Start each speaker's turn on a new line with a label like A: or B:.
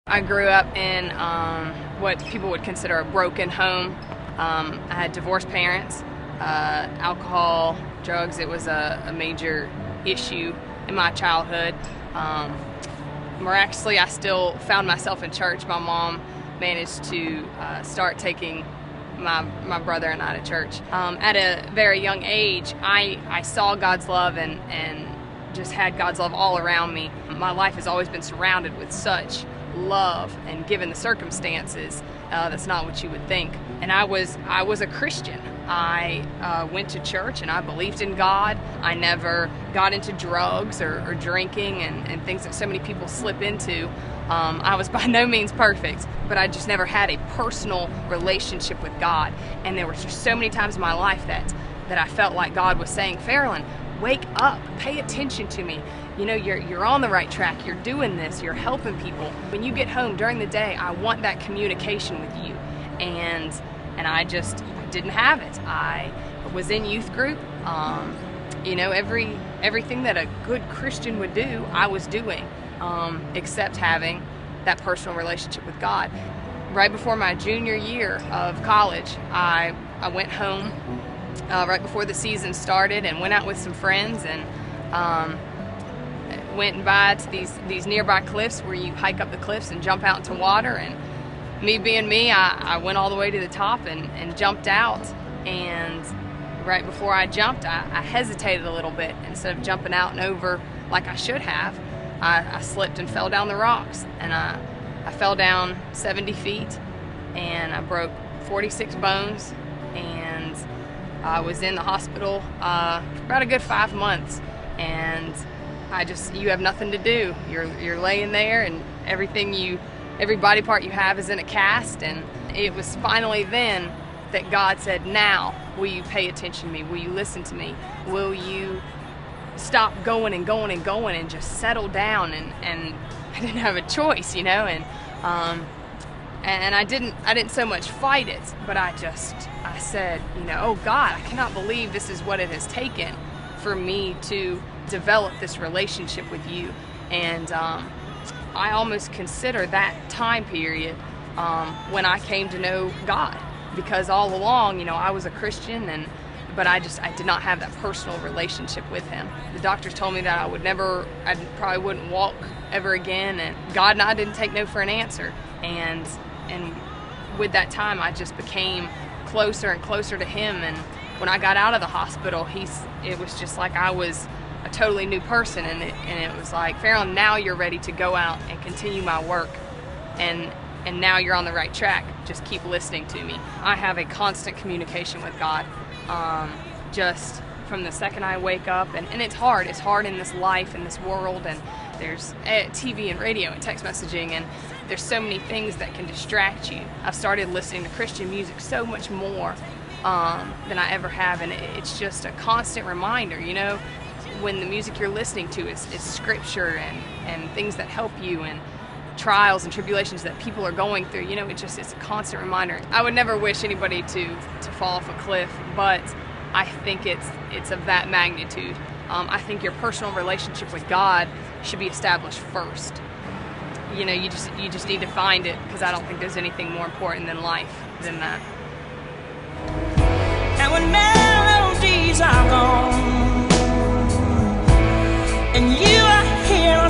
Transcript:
A: I grew up in what people would consider a broken home. I had divorced parents, alcohol, drugs. It was a major issue in my childhood. Miraculously, I still found myself in church. My mom managed to start taking my brother and I to church. At a very young age, I saw God's love and just had God's love all around me. My life has always been surrounded with such love, and given the circumstances, that's not what you would think. And I was a Christian. I went to church and I believed in God. I never got into drugs or drinking and things that so many people slip into. I was by no means perfect, but I just never had a personal relationship with God. And there were just so many times in my life that I felt like God was saying, Fairland, wake up, pay attention to me. You know, you're on the right track, you're doing this, you're helping people. When you get home during the day, I want that communication with you. And I just didn't have it. I was in youth group. You know, everything that a good Christian would do, I was doing, except having that personal relationship with God. Right before my junior year of college, I went home right before the season started and went out with some friends and went by to these nearby cliffs where you hike up the cliffs and jump out into water. And me being me, I went all the way to the top and jumped out. And right before I jumped, I hesitated a little bit. Instead of jumping out and over like I should have, I slipped and fell down the rocks. And I fell down 70 feet and I broke 46 bones. And I was in the hospital for about a good 5 months. And you have nothing to do. You're laying there, and every body part you have is in a cast. And it was finally then that God said, now will you pay attention to me? Will you listen to me? Will you stop going and going and going and just settle down? And I didn't have a choice, you know. And I didn't so much fight it, but I said, you know, oh God, I cannot believe this is what it has taken for me to develop this relationship with you. And I almost consider that time period when I came to know God, because all along, you know, I was a Christian, but I did not have that personal relationship with Him. The doctors told me that I probably wouldn't walk ever again, and God and I didn't take no for an answer. And with that time, I just became closer and closer to Him. And when I got out of the hospital, it was just like I was a totally new person, and it was like, Fairland, now you're ready to go out and continue my work, and now you're on the right track. Just keep listening to me. I have a constant communication with God, just from the second I wake up, and it's hard. It's hard in this life, in this world, and there's TV and radio and text messaging, and there's so many things that can distract you. I've started listening to Christian music so much more than I ever have, and it's just a constant reminder, you know, when the music you're listening to is scripture and things that help you, and trials and tribulations that people are going through, you know, it's a constant reminder. I would never wish anybody to fall off a cliff, but I think it's of that magnitude. I think your personal relationship with God should be established first. You know, you just need to find it, because I don't think there's anything more important than life than that.
B: And when melodies are gone and you are here,